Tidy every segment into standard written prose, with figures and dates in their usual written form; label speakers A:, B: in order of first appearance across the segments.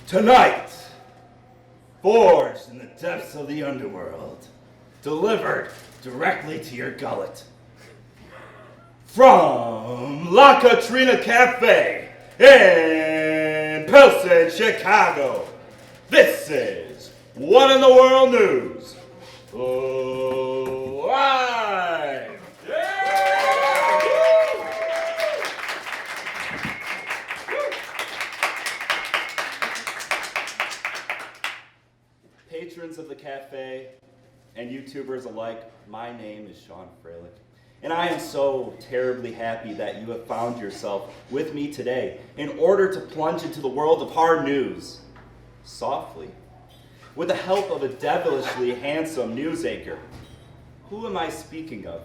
A: Tonight, forged in the depths of the underworld, delivered directly to your gullet. From La Katrina Cafe in Pilsen, Chicago, this is What in the World News Live! Patrons of the cafe and YouTubers alike, my name is Sean Froelich, and I am so terribly happy that you have found yourself with me today in order to plunge into the world of hard news, softly, with the help of a devilishly handsome news anchor. Who am I speaking of?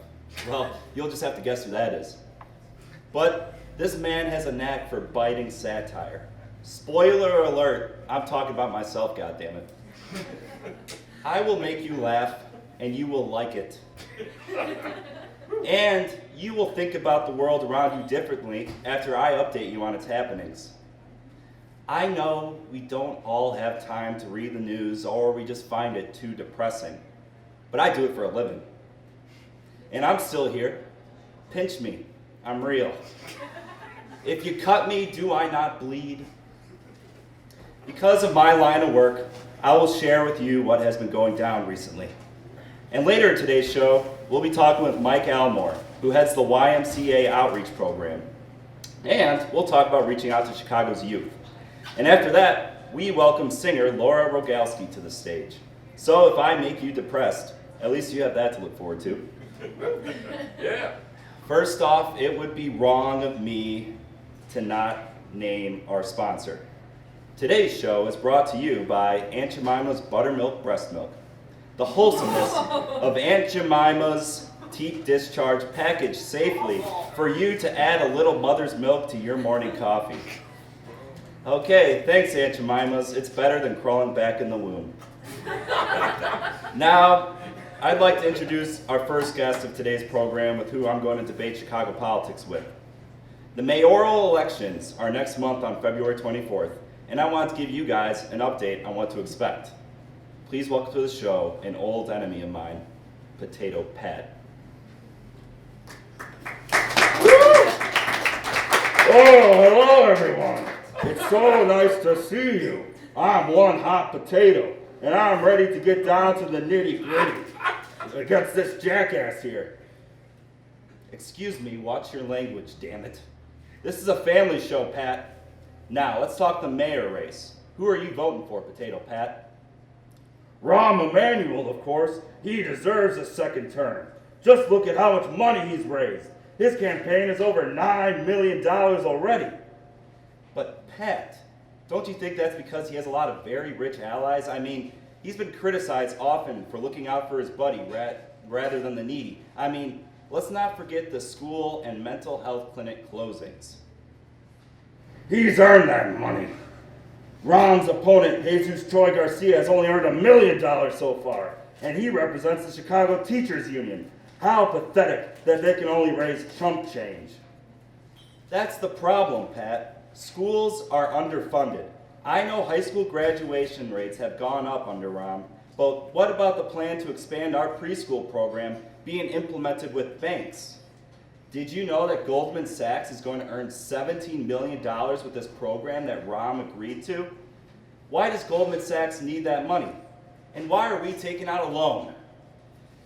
A: Well, you'll just have to guess who that is. But this man has a knack for biting satire. Spoiler alert, I'm talking about myself, goddammit. I will make you laugh, and you will like it. And you will think about the world around you differently after I update you on its happenings. I know we don't all have time to read the news, or we just find it too depressing. But I do it for a living. And I'm still here. Pinch me. I'm real. If you cut me, do I not bleed? Because of my line of work, I will share with you what has been going down recently. And later in today's show, we'll be talking with Mike Almore, who heads the YMCA Outreach Program. And we'll talk about reaching out to Chicago's youth. And after that, we welcome singer Laura Rogalsky to the stage. So if I make you depressed, at least you have that to look forward to.
B: Yeah.
A: First off, it would be wrong of me to not name our sponsor. Today's show is brought to you by Aunt Jemima's Buttermilk Breast Milk. The wholesomeness of Aunt Jemima's teat discharge packaged safely for you to add a little mother's milk to your morning coffee. Okay, thanks Aunt Jemima's. It's better than crawling back in the womb. Now, I'd like to introduce our first guest of today's program with who I'm going to debate Chicago politics with. The mayoral elections are next month on February 24th. And I want to give you guys an update on what to expect. Please welcome to the show an old enemy of mine, Potato Pat.
C: Oh, hello everyone. It's so nice to see you. I'm one hot potato, and I'm ready to get down to the nitty-gritty against this jackass here.
A: Excuse me, watch your language, damn it. This is a family show, Pat. Now, let's talk the mayor race. Who are you voting for, Potato Pat?
C: Rahm Emanuel, of course. He deserves a second term. Just look at how much money he's raised. His campaign is over $9 million already.
A: But Pat, don't you think that's because he has a lot of very rich allies? I mean, he's been criticized often for looking out for his buddy rather than the needy. I mean, let's not forget the school and mental health clinic closings.
C: He's earned that money. Ron's opponent, Jesus Troy Garcia, has only earned $1 million so far, and he represents the Chicago Teachers Union. How pathetic that they can only raise chump change.
A: That's the problem, Pat. Schools are underfunded. I know high school graduation rates have gone up under Ron, but what about the plan to expand our preschool program being implemented with banks? Did you know that Goldman Sachs is going to earn $17 million with this program that Rahm agreed to? Why does Goldman Sachs need that money? And why are we taking out a loan?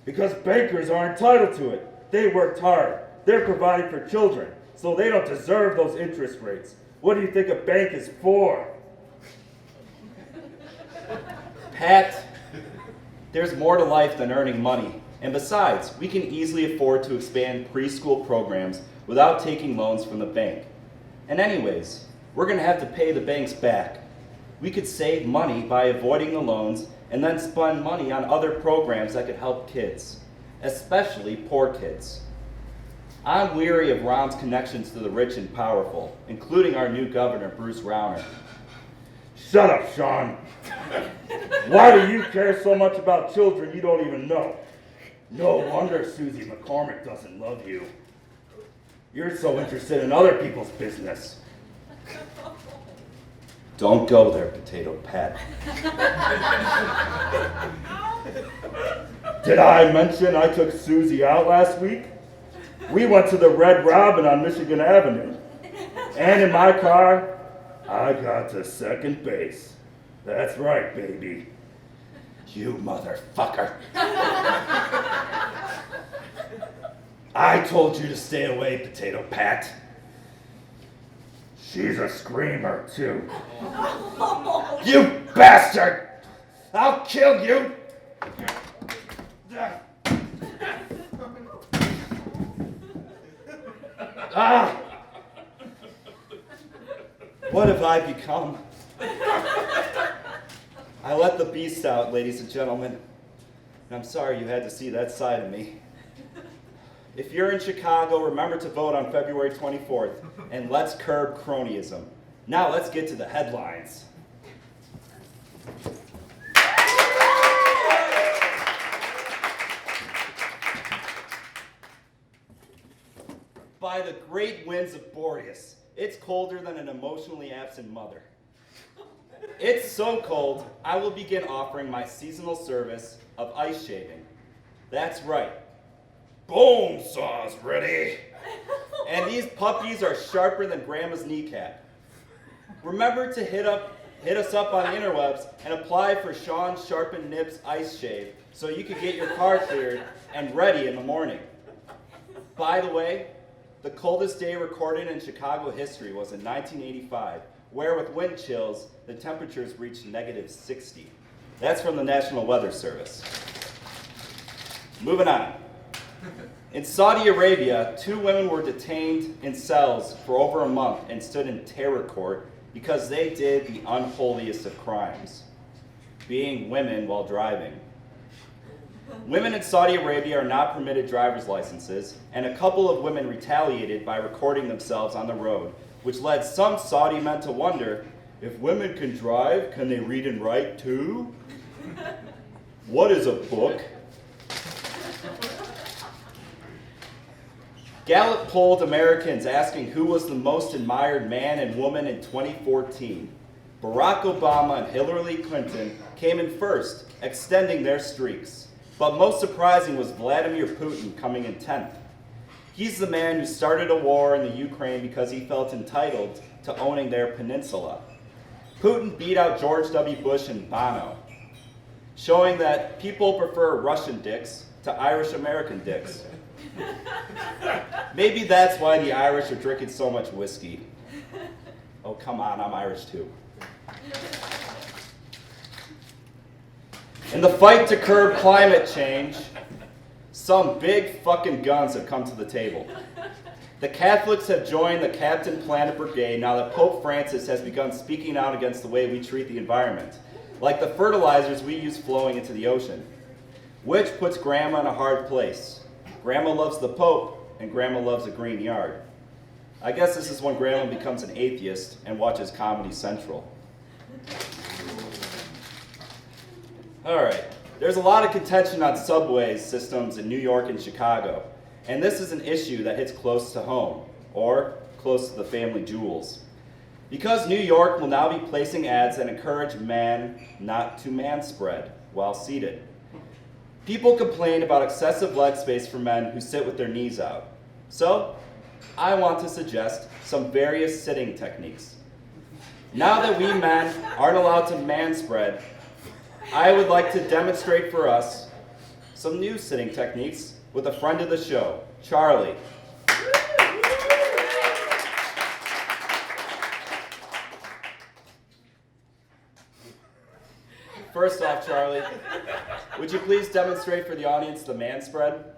C: Because bankers are entitled to it. They worked hard. They're providing for children, so they don't deserve those interest rates. What do you think a bank is for?
A: Pat, there's more to life than earning money. And besides, we can easily afford to expand preschool programs without taking loans from the bank. And anyways, we're going to have to pay the banks back. We could save money by avoiding the loans and then spend money on other programs that could help kids, especially poor kids. I'm weary of Ron's connections to the rich and powerful, including our new governor, Bruce Rauner.
C: Shut up, Sean. Why do you care so much about children you don't even know? No wonder Susie McCormick doesn't love you. You're so interested in other people's business.
A: Don't go there, Potato Pat.
C: Did I mention I took Susie out last week? We went to the Red Robin on Michigan Avenue. And in my car, I got to second base. That's right, baby.
A: You motherfucker.
C: I told you to stay away, Potato Pat. She's a screamer, too. You bastard! I'll kill you! Ah!
A: What have I become? I let the beast out, ladies and gentlemen. And I'm sorry you had to see that side of me. If you're in Chicago, remember to vote on February 24th, and let's curb cronyism. Now let's get to the headlines. By the great winds of Boreas, it's colder than an emotionally absent mother. It's so cold, I will begin offering my seasonal service of ice shaving. That's right.
C: Bone saw's ready.
A: And these puppies are sharper than Grandma's kneecap. Remember to hit us up on the interwebs and apply for Sean Sharpened Nibs Ice Shave so you can get your car cleared and ready in the morning. By the way, the coldest day recorded in Chicago history was in 1985, where with wind chills, the temperatures reached -60. That's from the National Weather Service. Moving on. In Saudi Arabia, 2 women were detained in cells for over a month and stood in terror court because they did the unholiest of crimes, being women while driving. Women in Saudi Arabia are not permitted driver's licenses, and a couple of women retaliated by recording themselves on the road, which led some Saudi men to wonder, if women can drive, can they read and write too? What is a book? Gallup polled Americans asking who was the most admired man and woman in 2014. Barack Obama and Hillary Clinton came in first, extending their streaks. But most surprising was Vladimir Putin coming in 10th. He's the man who started a war in the Ukraine because he felt entitled to owning their peninsula. Putin beat out George W. Bush and Bono, showing that people prefer Russian dicks to Irish American dicks. Maybe that's why the Irish are drinking so much whiskey. Oh, come on, I'm Irish too. In the fight to curb climate change, some big fucking guns have come to the table. The Catholics have joined the Captain Planet Brigade now that Pope Francis has begun speaking out against the way we treat the environment, like the fertilizers we use flowing into the ocean, which puts Grandma in a hard place. Grandma loves the Pope, and Grandma loves a green yard. I guess this is when Grandma becomes an atheist and watches Comedy Central. All right, there's a lot of contention on subway systems in New York and Chicago, and this is an issue that hits close to home, or close to the family jewels. Because New York will now be placing ads that encourage man not to manspread while seated. People complain about excessive leg space for men who sit with their knees out. So, I want to suggest some various sitting techniques. Now that we men aren't allowed to manspread, I would like to demonstrate for us some new sitting techniques with a friend of the show, Charlie. First off, Charlie, would you please demonstrate for the audience the man spread?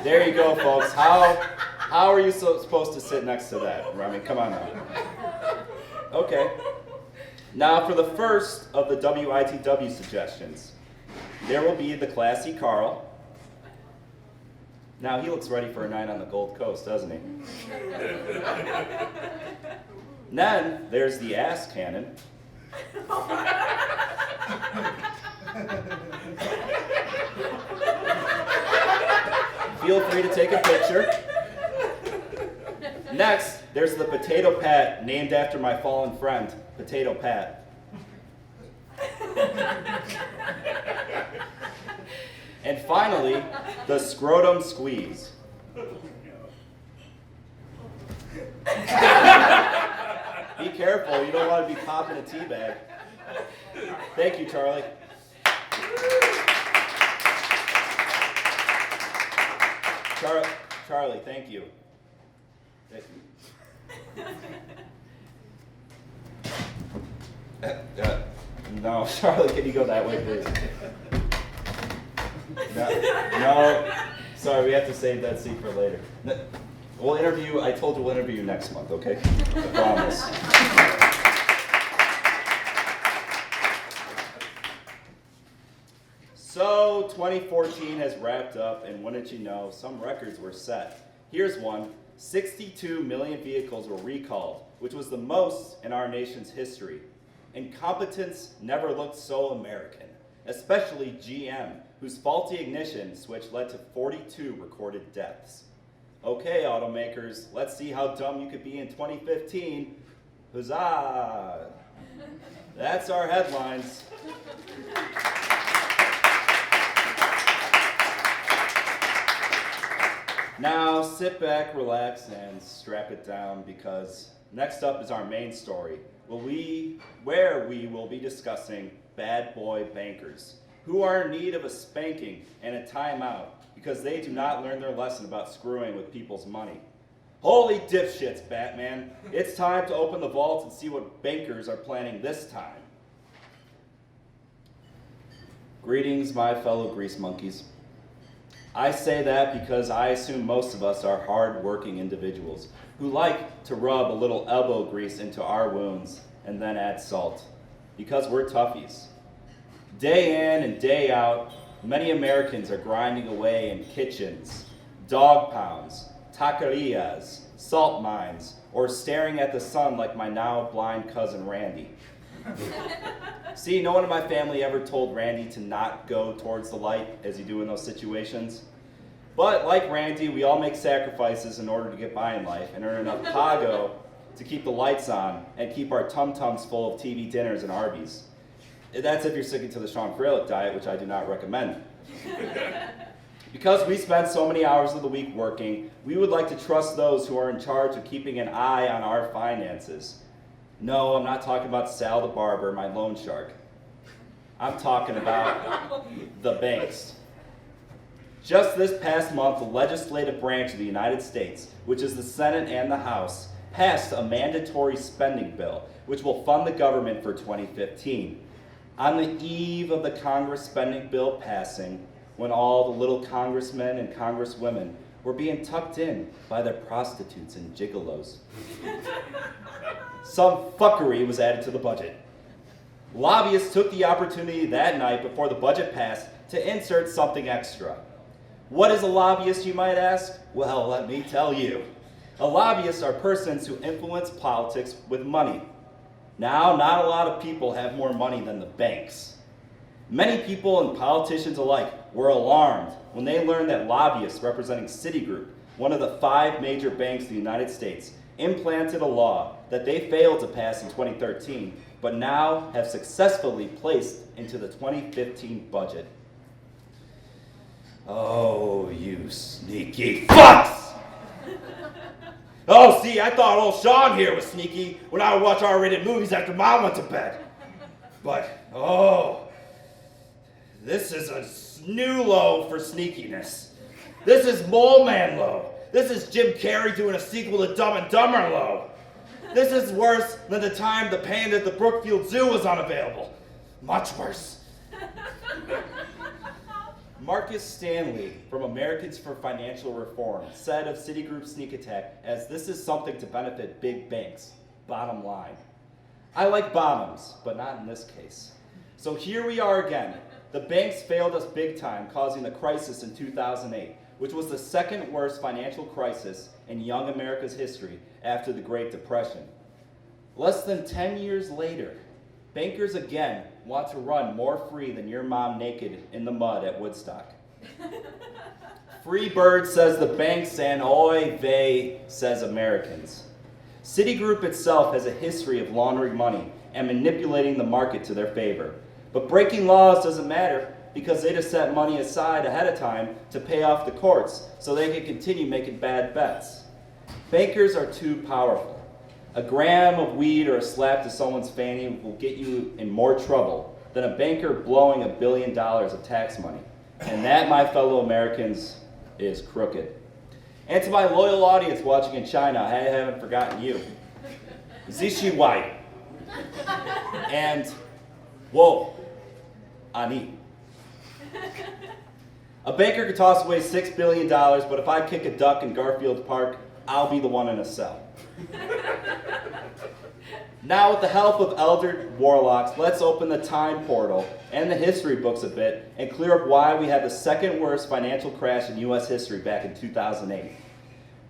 A: There you go, folks. How are you supposed to sit next to that? I mean, come on now. Okay. Now for the first of the WITW suggestions. There will be the classy Carl. Now he looks ready for a night on the Gold Coast, doesn't he? Then there's the ass cannon. Feel free to take a picture. Next, there's the Potato Pat, named after my fallen friend, Potato Pat. And finally, the Scrotum Squeeze. Be careful, you don't want to be popping a tea bag. Thank you, Charlie. Charlie, thank you. No, Charlie, can you go that way, please? No. Sorry, we have to save that seat for later. I told you we'll interview you next month, okay? I promise. So, 2014 has wrapped up, and wouldn't you know, some records were set. Here's one. 62 million vehicles were recalled, which was the most in our nation's history. Incompetence never looked so American, especially GM, whose faulty ignition switch led to 42 recorded deaths. Okay, automakers, let's see how dumb you could be in 2015. Huzzah! That's our headlines. Now, sit back, relax, and strap it down, because next up is our main story, where we will be discussing bad boy bankers, who are in need of a spanking and a timeout because they do not learn their lesson about screwing with people's money. Holy dipshits, Batman. It's time to open the vault and see what bankers are planning this time. Greetings, my fellow grease monkeys. I say that because I assume most of us are hard-working individuals who like to rub a little elbow grease into our wounds and then add salt, because we're toughies. Day in and day out, many Americans are grinding away in kitchens, dog pounds, taquerias, salt mines, or staring at the sun like my now blind cousin Randy. See, no one in my family ever told Randy to not go towards the light as you do in those situations. But like Randy, we all make sacrifices in order to get by in life and earn enough pago to keep the lights on and keep our tum-tums full of TV dinners and Arby's. That's if you're sticking to the Sean Froelich diet, which I do not recommend. Because we spend so many hours of the week working, we would like to trust those who are in charge of keeping an eye on our finances. No, I'm not talking about Sal the barber, my loan shark. I'm talking about the banks. Just this past month, the legislative branch of the United States, which is the Senate and the House, passed a mandatory spending bill, which will fund the government for 2015. On the eve of the Congress spending bill passing, when all the little congressmen and congresswomen were being tucked in by their prostitutes and gigolos, some fuckery was added to the budget. Lobbyists took the opportunity that night before the budget passed to insert something extra. What is a lobbyist, you might ask? Well, let me tell you. A lobbyist are persons who influence politics with money. Now, not a lot of people have more money than the banks. Many people and politicians alike were alarmed when they learned that lobbyists representing Citigroup, one of the 5 major banks in the United States, implanted a law that they failed to pass in 2013, but now have successfully placed into the 2015 budget. Oh, you sneaky fucks! Oh, see, I thought old Sean here was sneaky when I would watch R-rated movies after Mom went to bed. But, this is a new low for sneakiness. This is Mole Man low. This is Jim Carrey doing a sequel to Dumb and Dumber low. This is worse than the time the panda at the Brookfield Zoo was unavailable. Much worse. Marcus Stanley from Americans for Financial Reform said of Citigroup's sneak attack as this is something to benefit big banks. Bottom line. I like bottoms, but not in this case. So here we are again. The banks failed us big time, causing the crisis in 2008, which was the second worst financial crisis in young America's history after the Great Depression. Less than 10 years later, bankers again want to run more free than your mom naked in the mud at Woodstock. Free bird says the banks, and oy vey says Americans. Citigroup itself has a history of laundering money and manipulating the market to their favor. But breaking laws doesn't matter because they just set money aside ahead of time to pay off the courts so they can continue making bad bets. Bankers are too powerful. A gram of weed or a slap to someone's fanny will get you in more trouble than a banker blowing $1 billion of tax money. And that, my fellow Americans, is crooked. And to my loyal audience watching in China, I haven't forgotten you. Zishi Wai. And whoa, Ani. A banker could toss away $6 billion, but if I kick a duck in Garfield Park, I'll be the one in a cell. Now, with the help of elder warlocks, let's open the time portal and the history books a bit and clear up why we had the second worst financial crash in U.S. history back in 2008.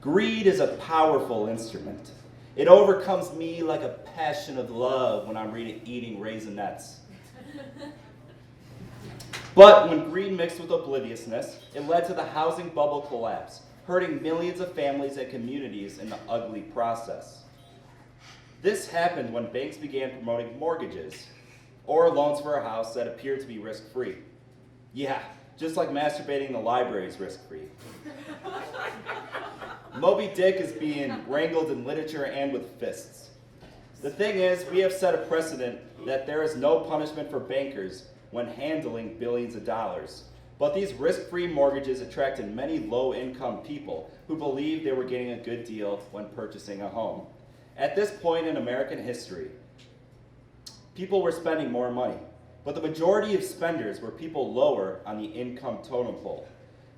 A: Greed is a powerful instrument. It overcomes me like a passion of love when I'm eating Raisinets. But when greed mixed with obliviousness, it led to the housing bubble collapse, hurting millions of families and communities in the ugly process. This happened when banks began promoting mortgages, or loans for a house that appeared to be risk-free. Yeah, just like masturbating in the library is risk-free. Moby Dick is being wrangled in literature and with fists. The thing is, we have set a precedent that there is no punishment for bankers when handling billions of dollars. But these risk-free mortgages attracted many low-income people who believed they were getting a good deal when purchasing a home. At this point in American history, people were spending more money, but the majority of spenders were people lower on the income totem pole.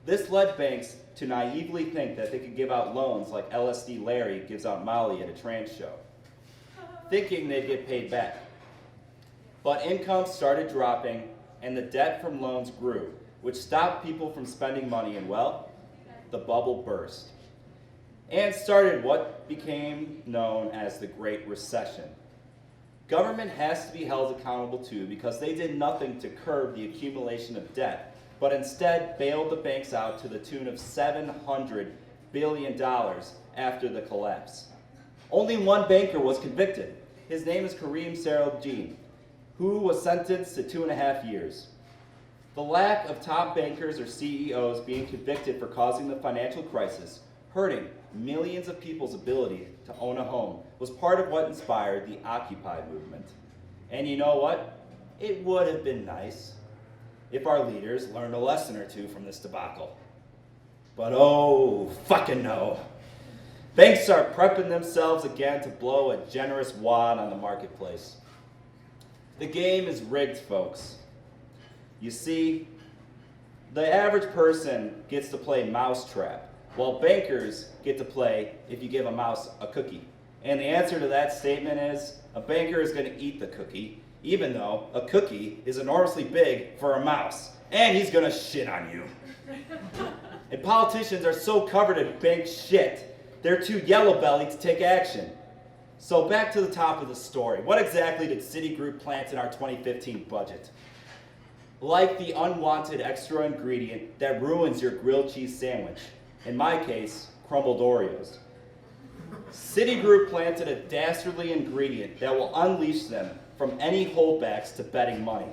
A: This led banks to naively think that they could give out loans like LSD Larry gives out Molly at a trance show, thinking they'd get paid back. But income started dropping and the debt from loans grew, which stopped people from spending money, and well, the bubble burst and started what became known as the Great Recession. Government has to be held accountable too because they did nothing to curb the accumulation of debt, but instead bailed the banks out to the tune of $700 billion after the collapse. Only one banker was convicted. His name is Kareem Sarojini, who was sentenced to 2.5 years. The lack of top bankers or CEOs being convicted for causing the financial crisis, hurting millions of people's ability to own a home, was part of what inspired the Occupy movement. And you know what? It would have been nice if our leaders learned a lesson or two from this debacle. But oh, fucking no. Banks are prepping themselves again to blow a generous wad on the marketplace. The game is rigged, folks. You see, the average person gets to play mousetrap, while bankers get to play if you give a mouse a cookie. And the answer to that statement is, a banker is going to eat the cookie, even though a cookie is enormously big for a mouse, and he's going to shit on you. And politicians are so covered in bank shit, they're too yellow-bellied to take action. So back to the top of the story. What exactly did Citigroup plant in our 2015 budget? Like the unwanted extra ingredient that ruins your grilled cheese sandwich. In my case, crumbled Oreos. Citigroup planted a dastardly ingredient that will unleash them from any holdbacks to betting money.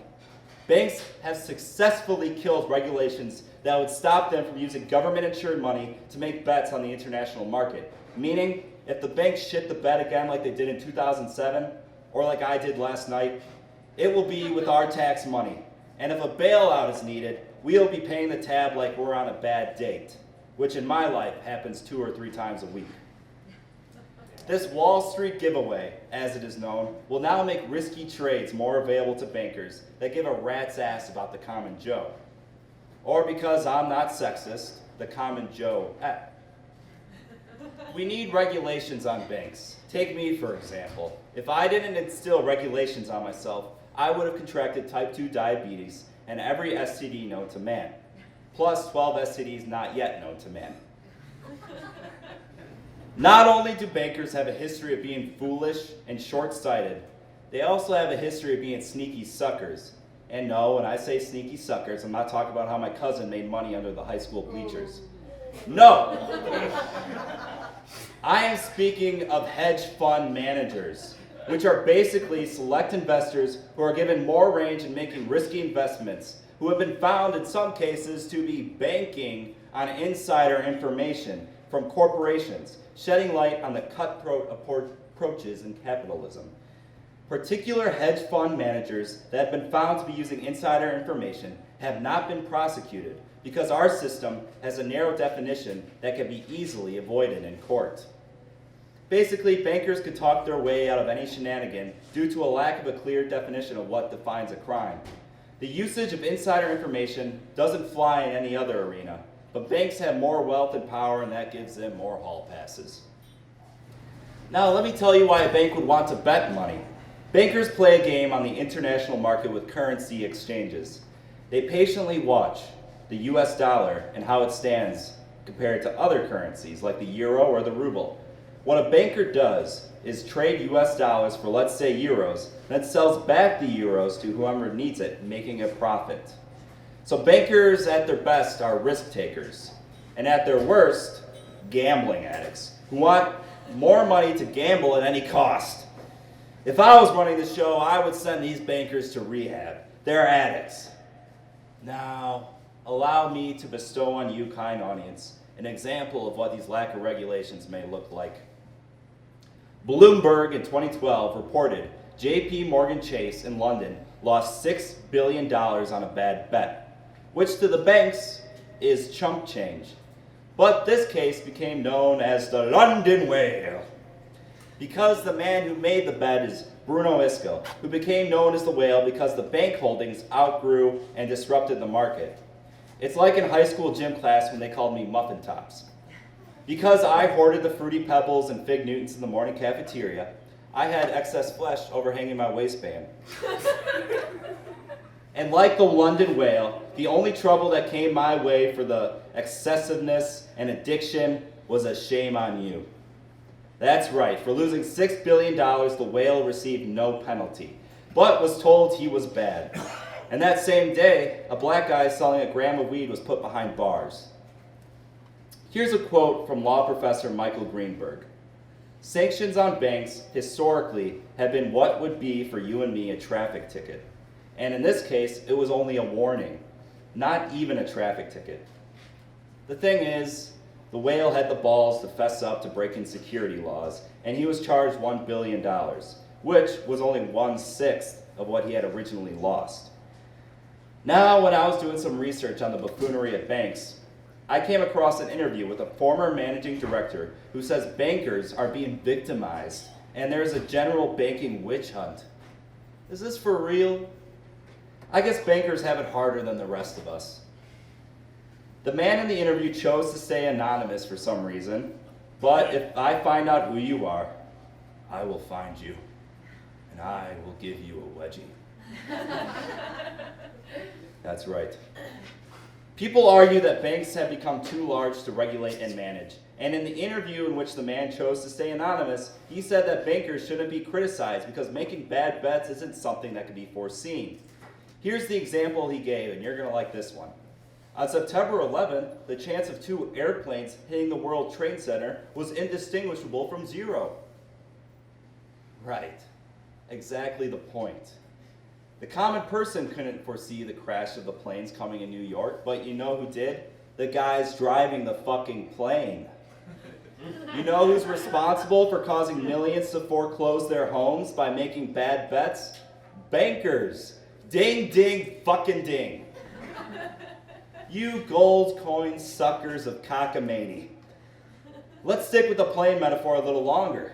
A: Banks have successfully killed regulations that would stop them from using government-insured money to make bets on the international market. Meaning, if the banks shit the bed again like they did in 2007, or like I did last night, it will be with our tax money. And if a bailout is needed, we'll be paying the tab like we're on a bad date, which in my life happens 2 or 3 times a week. This Wall Street giveaway, as it is known, will now make risky trades more available to bankers that give a rat's ass about the common Joe. Or because I'm not sexist, the common Joe. We need regulations on banks. Take me, for example. If I didn't instill regulations on myself, I would have contracted type 2 diabetes and every STD known to man, plus 12 STDs not yet known to man. Not only do bankers have a history of being foolish and short-sighted, they also have a history of being sneaky suckers. And no, when I say sneaky suckers, I'm not talking about how my cousin made money under the high school bleachers. No. I am speaking of hedge fund managers, which are basically select investors who are given more range in making risky investments, who have been found in some cases to be banking on insider information from corporations, shedding light on the cutthroat approaches in capitalism. Particular hedge fund managers that have been found to be using insider information have not been prosecuted because our system has a narrow definition that can be easily avoided in court. Basically, bankers could talk their way out of any shenanigan due to a lack of a clear definition of what defines a crime. The usage of insider information doesn't fly in any other arena, but banks have more wealth and power, and that gives them more hall passes. Now, let me tell you why a bank would want to bet money. Bankers play a game on the international market with currency exchanges. They patiently watch the US dollar and how it stands compared to other currencies like the euro or the ruble. What a banker does is trade US dollars for, let's say, euros, and then sells back the euros to whoever needs it, making a profit. So bankers at their best are risk takers, and at their worst, gambling addicts who want more money to gamble at any cost. If I was running the show, I would send these bankers to rehab. They're addicts. Now, allow me to bestow on you, kind audience, an example of what these lack of regulations may look like. Bloomberg in 2012 reported JP Morgan Chase in London lost $6 billion on a bad bet, which to the banks is chump change. But this case became known as the London Whale, because the man who made the bet is Bruno Isco, who became known as the Whale because the bank holdings outgrew and disrupted the market. It's like in high school gym class when they called me Muffin Tops. Because I hoarded the Fruity Pebbles and Fig Newtons in the morning cafeteria, I had excess flesh overhanging my waistband. And like the London Whale, the only trouble that came my way for the excessiveness and addiction was a shame on you. That's right, for losing $6 billion, the Whale received no penalty, but was told he was bad. And that same day, a black guy selling a gram of weed was put behind bars. Here's a quote from law professor Michael Greenberg. Sanctions on banks historically have been what would be for you and me a traffic ticket. And in this case, it was only a warning, not even a traffic ticket. The thing is, the Whale had the balls to fess up to breaking security laws, and he was charged $1 billion, which was only 1/6 of what he had originally lost. Now, when I was doing some research on the buffoonery at banks, I came across an interview with a former managing director who says bankers are being victimized, and there's a general banking witch hunt. Is this for real? I guess bankers have it harder than the rest of us. The man in the interview chose to stay anonymous for some reason, but if I find out who you are, I will find you, and I will give you a wedgie. That's right. People argue that banks have become too large to regulate and manage, and in the interview in which the man chose to stay anonymous, he said that bankers shouldn't be criticized because making bad bets isn't something that can be foreseen. Here's the example he gave, and you're going to like this one. On September 11th, the chance of 2 airplanes hitting the World Trade Center was indistinguishable from 0. Right. Exactly the point. The common person couldn't foresee the crash of the planes coming in New York, but you know who did? The guys driving the fucking plane. You know who's responsible for causing millions to foreclose their homes by making bad bets? Bankers. Ding, ding, fucking ding. You gold coin suckers of cockamamie. Let's stick with the plane metaphor a little longer.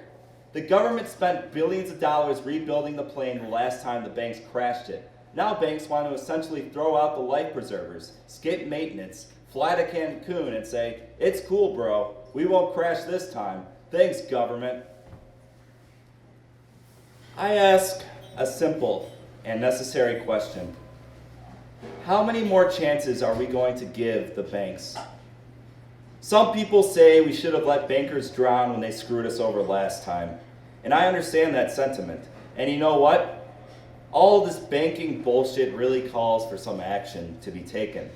A: The government spent billions of dollars rebuilding the plane the last time the banks crashed it. Now banks want to essentially throw out the life preservers, skip maintenance, fly to Cancun and say, "It's cool, bro. We won't crash this time. Thanks, government." I ask a simple and necessary question. How many more chances are we going to give the banks? Some people say we should have let bankers drown when they screwed us over last time. And I understand that sentiment. And you know what? All this banking bullshit really calls for some action to be taken.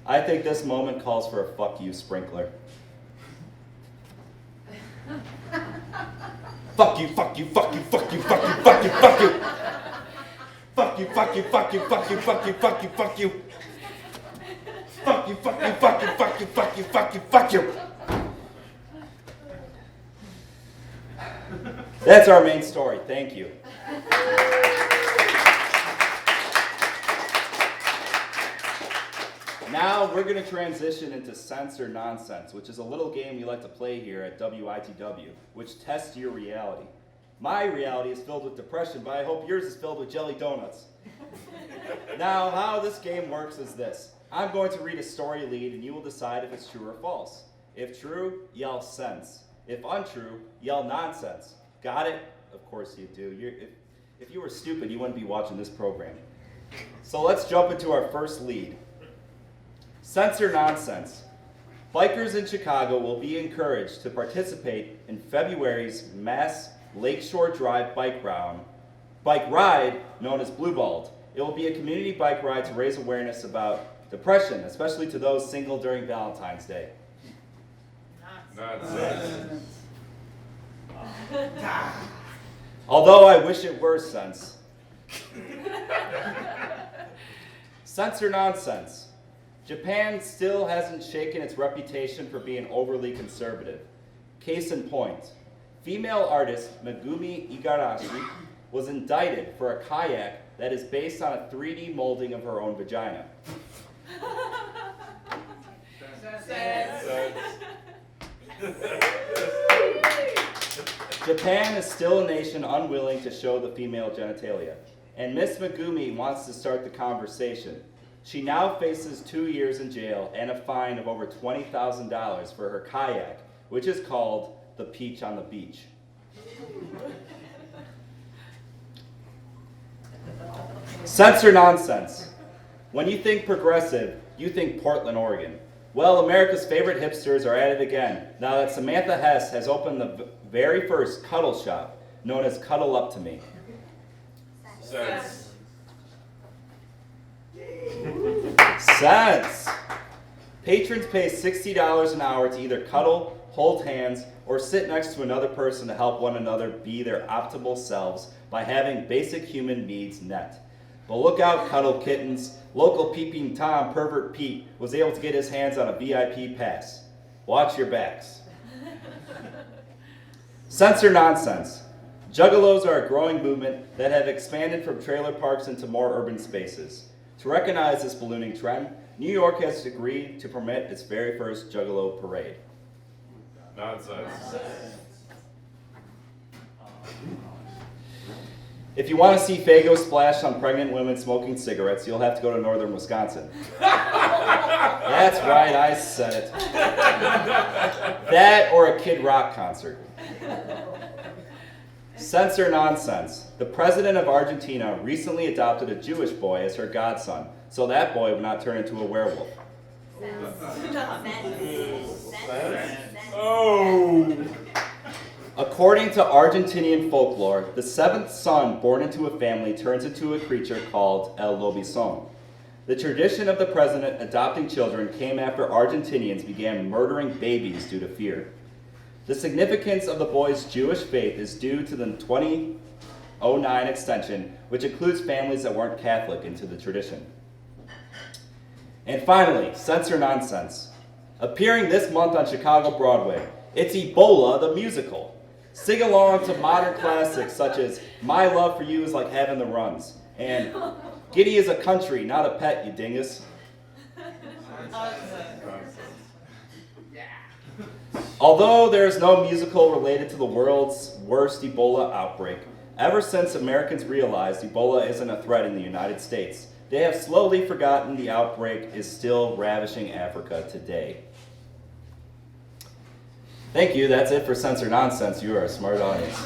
A: I think this moment calls for a fuck you sprinkler. Fuck you, fuck you, fuck you, fuck you, fuck you, fuck you, fuck you. Fuck you, fuck you, fuck you, fuck you, fuck you, fuck you, fuck you. Fuck you, fuck you, fuck you, fuck you, fuck you, fuck you, fuck you. That's our main story. Thank you. Now we're going to transition into Sense or Nonsense, which is a little game we like to play here at WITW, which tests your reality. My reality is filled with depression, but I hope yours is filled with jelly donuts. Now, how this game works is this. I'm going to read a story lead, and you will decide if it's true or false. If true, yell sense. If untrue, yell nonsense. Got it? Of course you do. If you were stupid, you wouldn't be watching this program. So let's jump into our first lead. Sense or nonsense. Bikers in Chicago will be encouraged to participate in February's mass Lakeshore Drive bike ride known as Blue Balled. It will be a community bike ride to raise awareness about depression, especially to those single during Valentine's Day.
B: Nonsense.
A: Although I wish it were sense. Sense or nonsense. Japan still hasn't shaken its reputation for being overly conservative. Case in point, female artist Megumi Igarashi was indicted for a kayak that is based on a 3D molding of her own vagina. Japan is still a nation unwilling to show the female genitalia, and Miss Megumi wants to start the conversation. She now faces 2 years in jail and a fine of over $20,000 for her kayak, which is called the Peach on the Beach. Sense or nonsense? When you think progressive, you think Portland, Oregon. Well, America's favorite hipsters are at it again, now that Samantha Hess has opened the very first cuddle shop, known as Cuddle Up to Me.
B: Sense.
A: Sense! Patrons pay $60 an hour to either cuddle, hold hands, or sit next to another person to help one another be their optimal selves by having basic human needs met. But look out, cuddle kittens. Local peeping Tom, Pervert Pete, was able to get his hands on a VIP pass. Watch your backs. Sense or nonsense? Juggalos are a growing movement that have expanded from trailer parks into more urban spaces. To recognize this ballooning trend, New York has agreed to permit its very first Juggalo parade.
B: Nonsense.
A: If you want to see Faygo splash on pregnant women smoking cigarettes, you'll have to go to northern Wisconsin. That's right, I said it. That or a Kid Rock concert. Sense or nonsense? The president of Argentina recently adopted a Jewish boy as her godson, so that boy would not turn into a werewolf.
B: Oh!
A: According to Argentinian folklore, the seventh son born into a family turns into a creature called El Lobizón. The tradition of the president adopting children came after Argentinians began murdering babies due to fear. The significance of the boy's Jewish faith is due to the 2009 extension, which includes families that weren't Catholic into the tradition. And finally, sense or nonsense? Appearing this month on Chicago Broadway, it's Ebola the Musical. Sing along to modern classics such as My Love for You is Like Having the Runs, and Giddy is a Country, Not a Pet, you dingus. Although there is no musical related to the world's worst Ebola outbreak, ever since Americans realized Ebola isn't a threat in the United States, they have slowly forgotten the outbreak is still ravishing Africa today. Thank you, that's it for Sense or Nonsense. You are a smart audience.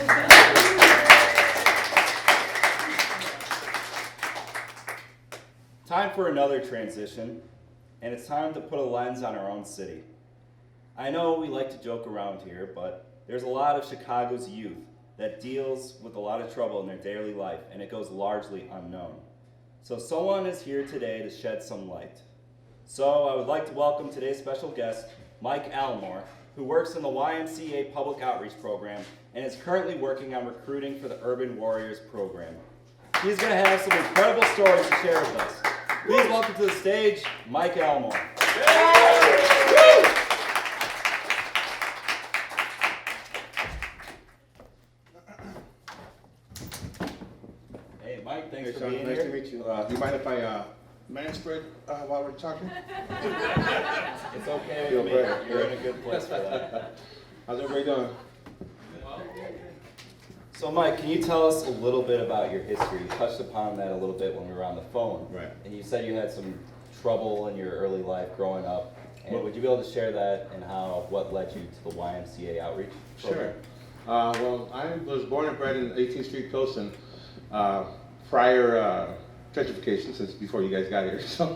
A: Time for another transition, and it's time to put a lens on our own city. I know we like to joke around here, but there's a lot of Chicago's youth that deals with a lot of trouble in their daily life, and it goes largely unknown. So someone is here today to shed some light. So I would like to welcome today's special guest, Mike Almore, who works in the YMCA Public Outreach Program and is currently working on recruiting for the Urban Warriors program. He's going to have some incredible stories to share with us. Please welcome to the stage, Mike Almore. Hey, Mike, thanks
D: Hey,
A: for
D: Sean,
A: being
D: nice
A: here.
D: to meet you. Do you mind if I man spread while we're talking?
A: It's okay
D: Feel
A: with me.
D: better.
A: You're in a good place for that.
D: How's everybody doing?
A: So, Mike, can you tell us a little bit about your history? You touched upon that a little bit when we were on the phone.
D: Right.
A: And you said you had some trouble in your early life growing up. And would you be able to share that and what led you to the YMCA outreach program?
D: Sure. Well, I was born and bred in 18th Street, Pilsen, prior gentrification, since before you guys got here. So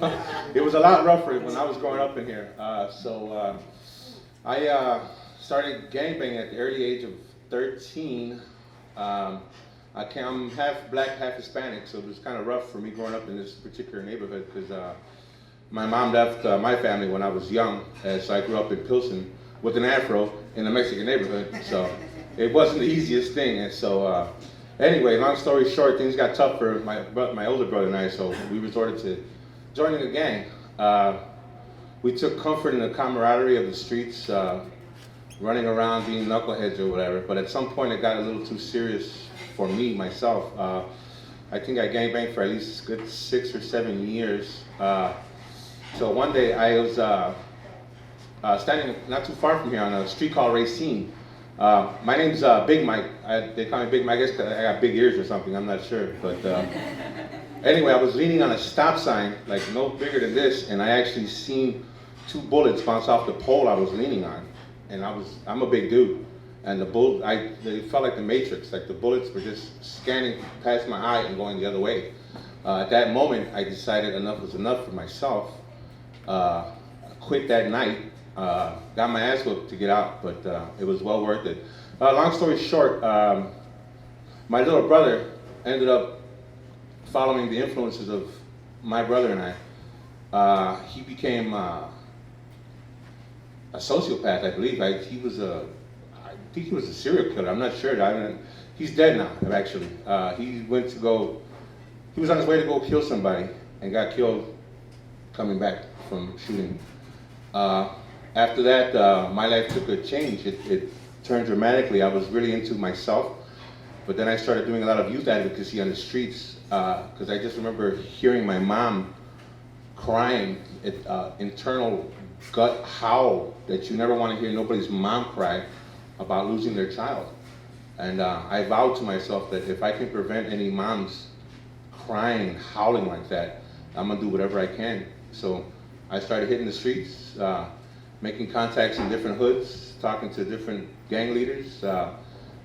D: it was a lot rougher when I was growing up in here. I started gangbanging at the early age of 13. I'm half black, half Hispanic, so it was kind of rough for me growing up in this particular neighborhood because my mom left my family when I was young, so I grew up in Pilsen with an afro in a Mexican neighborhood, so it wasn't the easiest thing. And so anyway, long story short, things got tough for my older brother and I, so we resorted to joining a gang. We took comfort in the camaraderie of the streets, running around being knuckleheads or whatever, but at some point it got a little too serious for me, myself. I think I gangbanged for at least a good 6 or 7 years. So one day I was standing not too far from here on a street called Racine. My name's Big Mike. They call me Big Mike, I guess 'cause I got big ears or something, I'm not sure. But anyway, I was leaning on a stop sign, like no bigger than this, and I actually seen 2 bullets bounce off the pole I was leaning on. And I'm a big dude. And they felt like the Matrix, like the bullets were just scanning past my eye and going the other way. At that moment, I decided enough was enough for myself. Quit that night, got my ass whooped to get out, but it was well worth it. Long story short, my little brother ended up following the influences of my brother and I. He became a sociopath, I believe. I think he was a serial killer. I'm not sure. He's dead now, actually. He was on his way to go kill somebody and got killed coming back from shooting. After that, my life took a change. It turned dramatically. I was really into myself, but then I started doing a lot of youth advocacy on the streets because I just remember hearing my mom crying, internal gut howl that you never want to hear nobody's mom cry about losing their child. And I vowed to myself that if I can prevent any moms crying and howling like that, I'm gonna do whatever I can. So I started hitting the streets, making contacts in different hoods, talking to different gang leaders,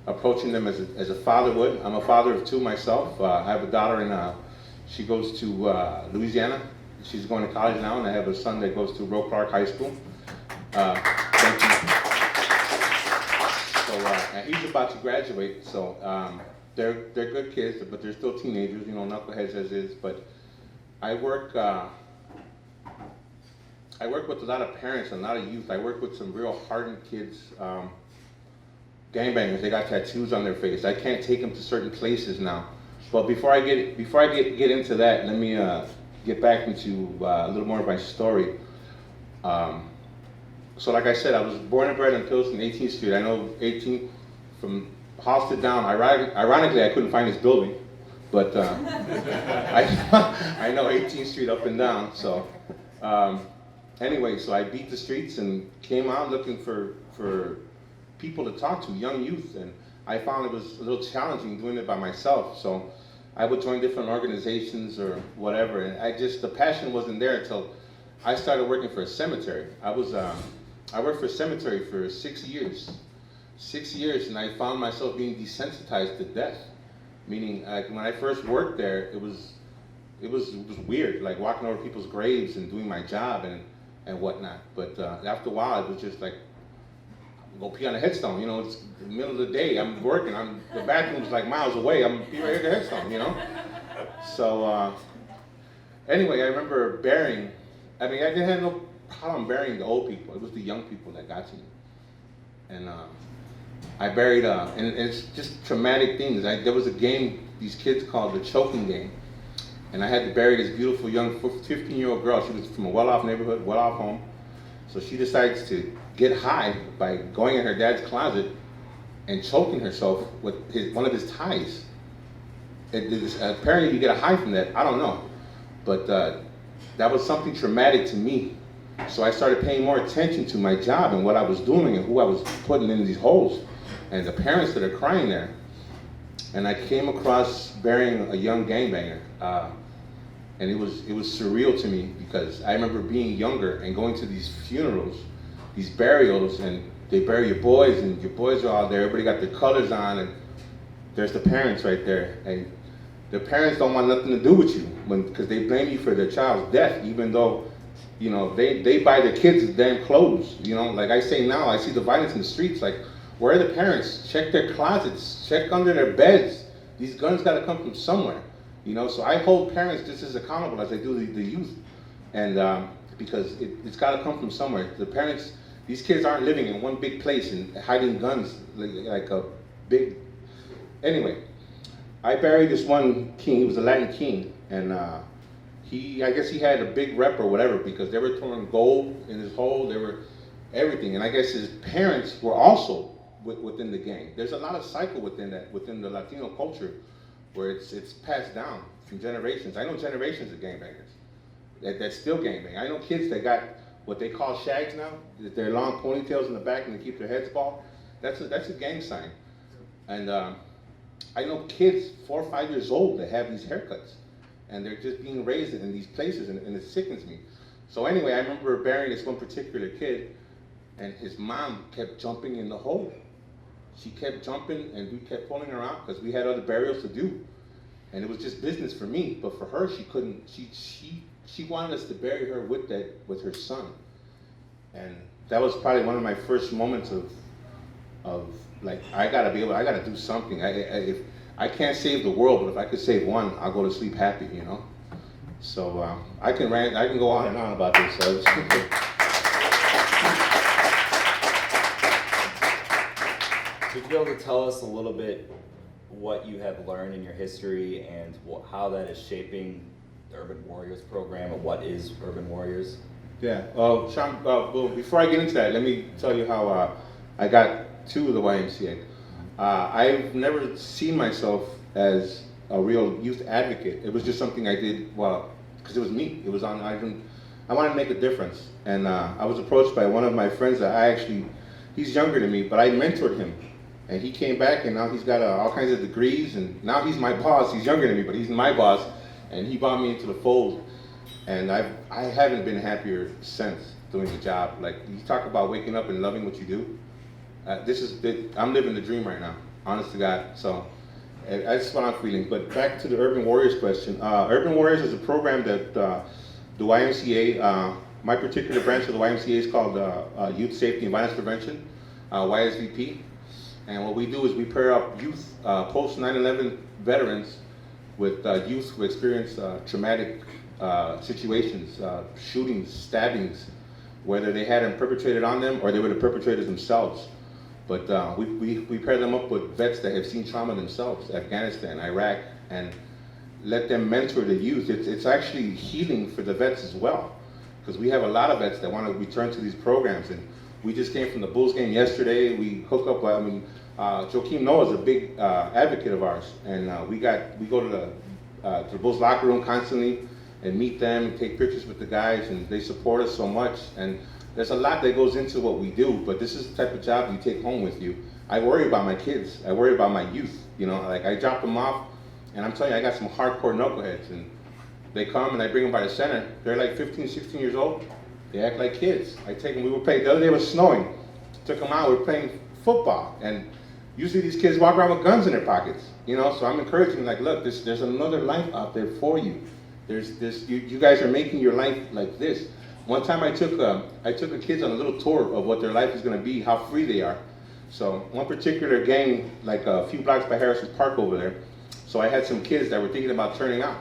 D: approaching them as a father would. I'm a father of 2 myself. I have a daughter she goes to Louisiana. She's going to college now, and I have a son that goes to Rogalsky High School. Thank you. So, and he's about to graduate, so they're good kids, but they're still teenagers, knuckleheads as is. But I work with a lot of parents and a lot of youth. I work with some real hardened kids, gangbangers. They got tattoos on their face. I can't take them to certain places now. But before I get into that, let me get back into a little more of my story. So like I said, I was born and bred in Pilsen, 18th Street. I know 18th from Halsted down. Ironically, I couldn't find this building, but I know 18th Street up and down. So anyway, so I beat the streets and came out looking for people to talk to, young youth, and I found it was a little challenging doing it by myself. So I would join different organizations or whatever, and the passion wasn't there until I started working for a cemetery. I worked for a cemetery for 6 years. 6 years, and I found myself being desensitized to death. Meaning, when I first worked there, it was weird, like walking over people's graves and doing my job and whatnot. But after a while, it was just like, go pee on a headstone. It's the middle of the day. I'm working. The bathroom's like miles away. I'm pee right at the headstone. So anyway, I remember burying I mean, I didn't have no problem burying the old people. It was the young people that got to me. And I buried, and it's just traumatic things. There was a game these kids called the choking game. And I had to bury this beautiful young 15-year-old girl. She was from a well-off neighborhood, well-off home. So she decides to get high by going in her dad's closet and choking herself with one of his ties. Apparently you get a high from that, I don't know. But that was something traumatic to me. So I started paying more attention to my job and what I was doing and who I was putting in these holes and the parents that are crying there. And I came across burying a young gangbanger. And it was surreal to me because I remember being younger and going to these funerals, these burials, and they bury your boys and your boys are all there. Everybody got their colors on and there's the parents right there. And the parents don't want nothing to do with you because they blame you for their child's death, even though, you know, they buy their kids damn clothes. You know, like I say now, I see the violence in the streets. Like, where are the parents? Check their closets, check under their beds. These guns got to come from somewhere. You know, so I hold parents just as accountable as I do the youth, and because it's got to come from somewhere. The parents, these kids aren't living in one big place and hiding guns like a big. Anyway, I buried this one king. He was a Latin king, and I guess he had a big rep or whatever because they were throwing gold in his hole. They were everything, and I guess his parents were also within the gang. There's a lot of cycle within the Latino culture, where it's passed down from generations. I know generations of gangbangers that still gangbang. I know kids that got what they call shags now, their long ponytails in the back and they keep their heads bald. That's a gang sign. And I know kids 4 or 5 years old that have these haircuts and they're just being raised in these places and it sickens me. So anyway, I remember burying this one particular kid and his mom kept jumping in the hole. She kept jumping and we kept pulling her out because we had other burials to do. And it was just business for me, but for her, she couldn't, she wanted us to bury her with her son. And that was probably one of my first moments of like, I gotta do something. If I can't save the world, but if I could save one, I'll go to sleep happy, you know? So I can go on and on about this. So
A: Would you be able to tell us a little bit what you have learned in your history and how that is shaping the Urban Warriors program, and what is Urban Warriors?
D: Yeah, Sean, well, before I get into that, let me tell you how I got to the YMCA. I've never seen myself as a real youth advocate. It was just something I did, well, because it was me. It was on, I wanted to make a difference. And I was approached by one of my friends that he's younger than me, but I mentored him. And he came back and now he's got all kinds of degrees and now he's my boss. He's younger than me, but he's my boss. And he brought me into the fold. And I haven't been happier since doing the job. Like, you talk about waking up and loving what you do. I'm living the dream right now, honest to God. So that's what I'm feeling. But back to the Urban Warriors question. Urban Warriors is a program that the YMCA, my particular branch of the YMCA is called Youth Safety and Violence Prevention, YSVP. And what we do is we pair up youth, post 9/11 veterans with youth who experience traumatic situations, shootings, stabbings, whether they had them perpetrated on them or they were the perpetrators themselves. But we pair them up with vets that have seen trauma themselves, Afghanistan, Iraq, and let them mentor the youth. It's actually healing for the vets as well, because we have a lot of vets that want to return to these programs. And we just came from the Bulls game yesterday. We hook up, Joakim Noah is a big advocate of ours. And we go to the Bulls locker room constantly and meet them and take pictures with the guys, and they support us so much. And there's a lot that goes into what we do, but this is the type of job you take home with you. I worry about my kids. I worry about my youth. You know, like I drop them off, and I'm telling you, I got some hardcore knuckleheads, and they come and I bring them by the center. They're like 15, 16 years old. They act like kids. I take them, the other day it was snowing. Took them out, we were playing football. And usually these kids walk around with guns in their pockets, you know? So I'm encouraging them, like, look, there's another life out there for you. There's this, you guys are making your life like this. One time I took the kids on a little tour of what their life is gonna be, how free they are. So one particular gang, like a few blocks by Harrison Park over there. So I had some kids that were thinking about turning out.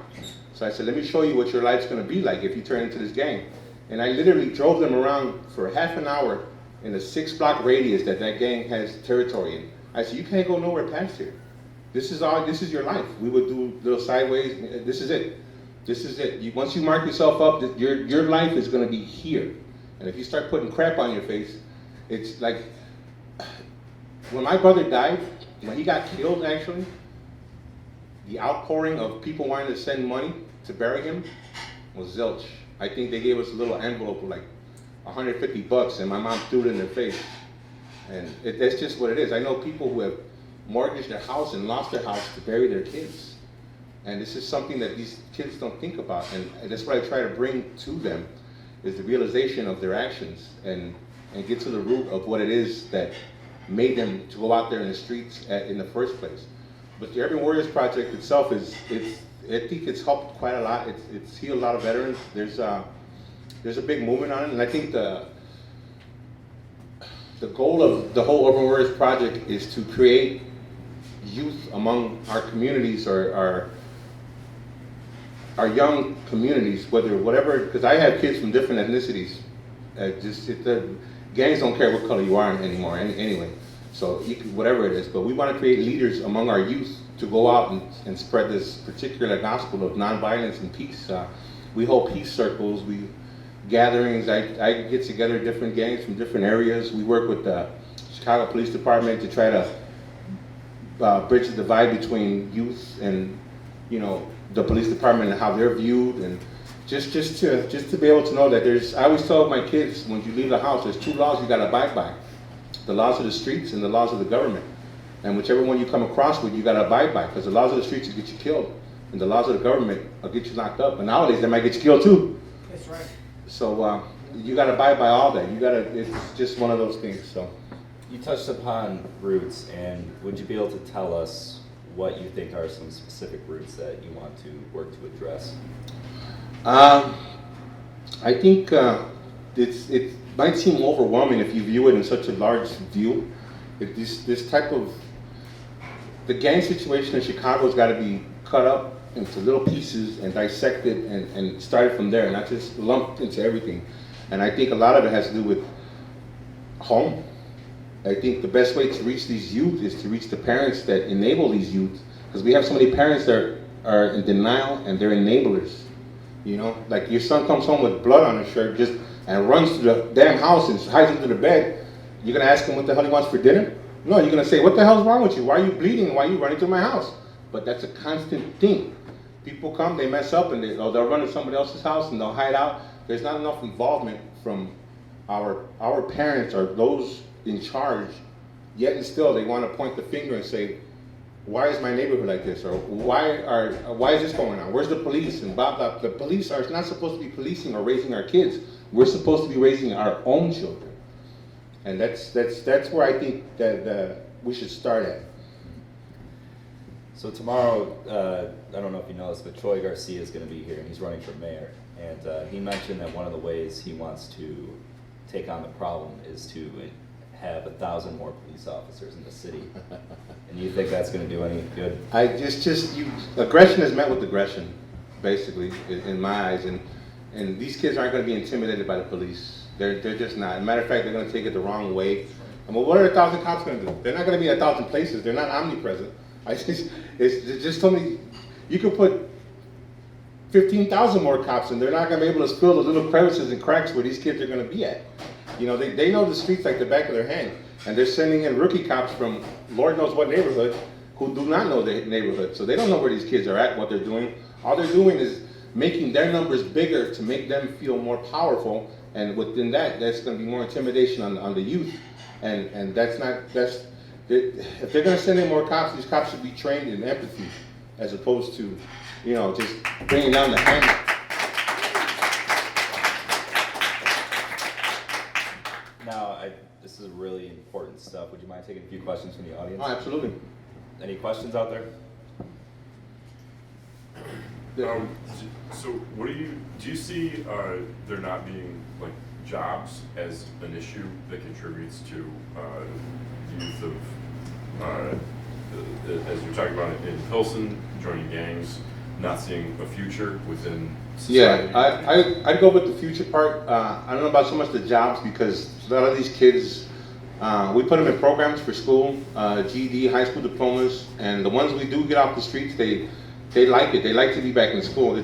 D: So I said, let me show you what your life's gonna be like if you turn into this gang. And I literally drove them around for half an hour in a 6-block radius that gang has territory in. I said, you can't go nowhere past here. This is your life. We would do little sideways. This is it. This is it. Once you mark yourself up, your life is going to be here. And if you start putting crap on your face, it's like, when my brother died, when he got killed actually, the outpouring of people wanting to send money to bury him was zilch. I think they gave us a little envelope of like $150 and my mom threw it in their face. And that's just what it is. I know people who have mortgaged their house and lost their house to bury their kids. And this is something that these kids don't think about. And that's what I try to bring to them, is the realization of their actions and get to the root of what it is that made them to go out there in the streets in the first place. But the Urban Warriors Project itself I think it's helped quite a lot. It's healed a lot of veterans. There's a big movement on it, and I think the goal of the whole Urban Warriors Project is to create youth among our communities, or our young communities, whatever, because I have kids from different ethnicities. The gangs don't care what color you are anymore, anyway. So you can, whatever it is, but we want to create leaders among our youth to go out and spread this particular gospel of nonviolence and peace. We hold peace circles, gatherings. I get together different gangs from different areas. We work with the Chicago Police Department to try to bridge the divide between youth and, the police department and how they're viewed, and just to be able to know that I always tell my kids, when you leave the house, there's 2 laws you got to abide by: the laws of the streets and the laws of the government. And whichever one you come across with, you got to abide by, because the laws of the streets will get you killed, and the laws of the government will get you locked up. And nowadays, they might get you killed too.
E: That's right.
D: So you got to abide by all that. It's just one of those things. So
A: You touched upon roots, and would you be able to tell us what you think are some specific roots that you want to work to address?
D: I think it might seem overwhelming if you view it in such a large view. This type of, the gang situation in Chicago has got to be cut up into little pieces and dissected and started from there, not just lumped into everything. And I think a lot of it has to do with home. I think the best way to reach these youth is to reach the parents that enable these youth, because we have so many parents that are in denial and they're enablers. Like your son comes home with blood on his shirt and runs to the damn house and hides under the bed. You're gonna ask him what the hell he wants for dinner? No, you're gonna say, what the hell's wrong with you? Why are you bleeding? Why are you running to my house? But that's a constant thing. People come, they mess up, and they'll run to somebody else's house and they'll hide out. There's not enough involvement from our parents or those in charge, yet and still they want to point the finger and say, why is my neighborhood like this? Or why is this going on? Where's the police? And blah, blah. The police are not supposed to be policing or raising our kids. We're supposed to be raising our own children. And that's where I think that we should start at.
A: So tomorrow, I don't know if you know this, but Troy Garcia is going to be here, and he's running for mayor. And he mentioned that one of the ways he wants to take on the problem is to have 1,000 more police officers in the city. And you think that's going to do any good?
D: Aggression is met with aggression, basically, in my eyes. And these kids aren't going to be intimidated by the police. They're just not. As a matter of fact, they're going to take it the wrong way. I mean, what are 1,000 cops going to do? They're not going to be in 1,000 places. They're not omnipresent. It's just told me you could put 15,000 more cops, and they're not going to be able to fill the little crevices and cracks where these kids are going to be at. They know the streets like the back of their hand, and they're sending in rookie cops from Lord knows what neighborhood who do not know the neighborhood. So they don't know where these kids are at, what they're doing. All they're doing is making their numbers bigger to make them feel more powerful, and within that's going to be more intimidation on the youth. And if they're going to send in more cops, these cops should be trained in empathy, as opposed to, just bringing down the hammer.
A: Now, this is really important stuff. Would you mind taking a few questions from the audience?
D: Oh, absolutely.
A: Any questions out there?
B: So what do you see there not being like jobs as an issue that contributes to youth of as you're talking about in Pilsen, joining gangs, not seeing a future within
D: Yeah,
B: society?
D: I'd go with the future part. I don't know about so much the jobs because a lot of these kids, we put them in programs for school, GED, high school diplomas, and the ones we do get off the streets, they like it. They like to be back in school.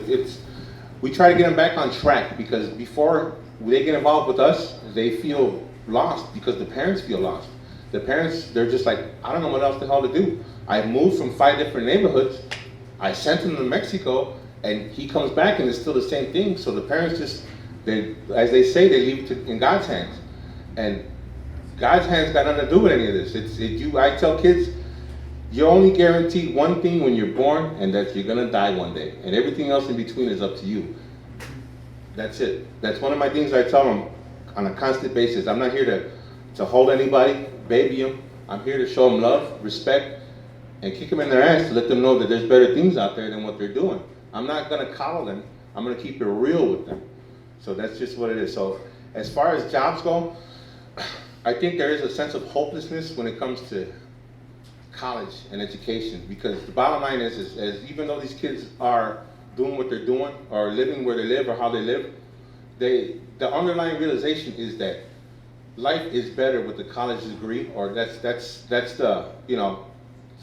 D: We try to get them back on track because before they get involved with us, they feel lost because the parents feel lost. The parents, they're just like, I don't know what else the hell to do. I moved from 5 different neighborhoods. I sent him to Mexico, and he comes back and it's still the same thing. So the parents just, as they say, they leave it in God's hands. And God's hands got nothing to do with any of this. I tell kids, you're only guaranteed one thing when you're born, and that you're gonna die one day. And everything else in between is up to you. That's it. That's one of my things I tell them on a constant basis. I'm not here to hold anybody, baby them. I'm here to show them love, respect, and kick them in their ass to let them know that there's better things out there than what they're doing. I'm not gonna coddle them. I'm gonna keep it real with them. So that's just what it is. So as far as jobs go, I think there is a sense of hopelessness when it comes to college and education, because the bottom line is even though these kids are doing what they're doing or living where they live or how they live, the underlying realization is that life is better with the college degree, or that's the, you know,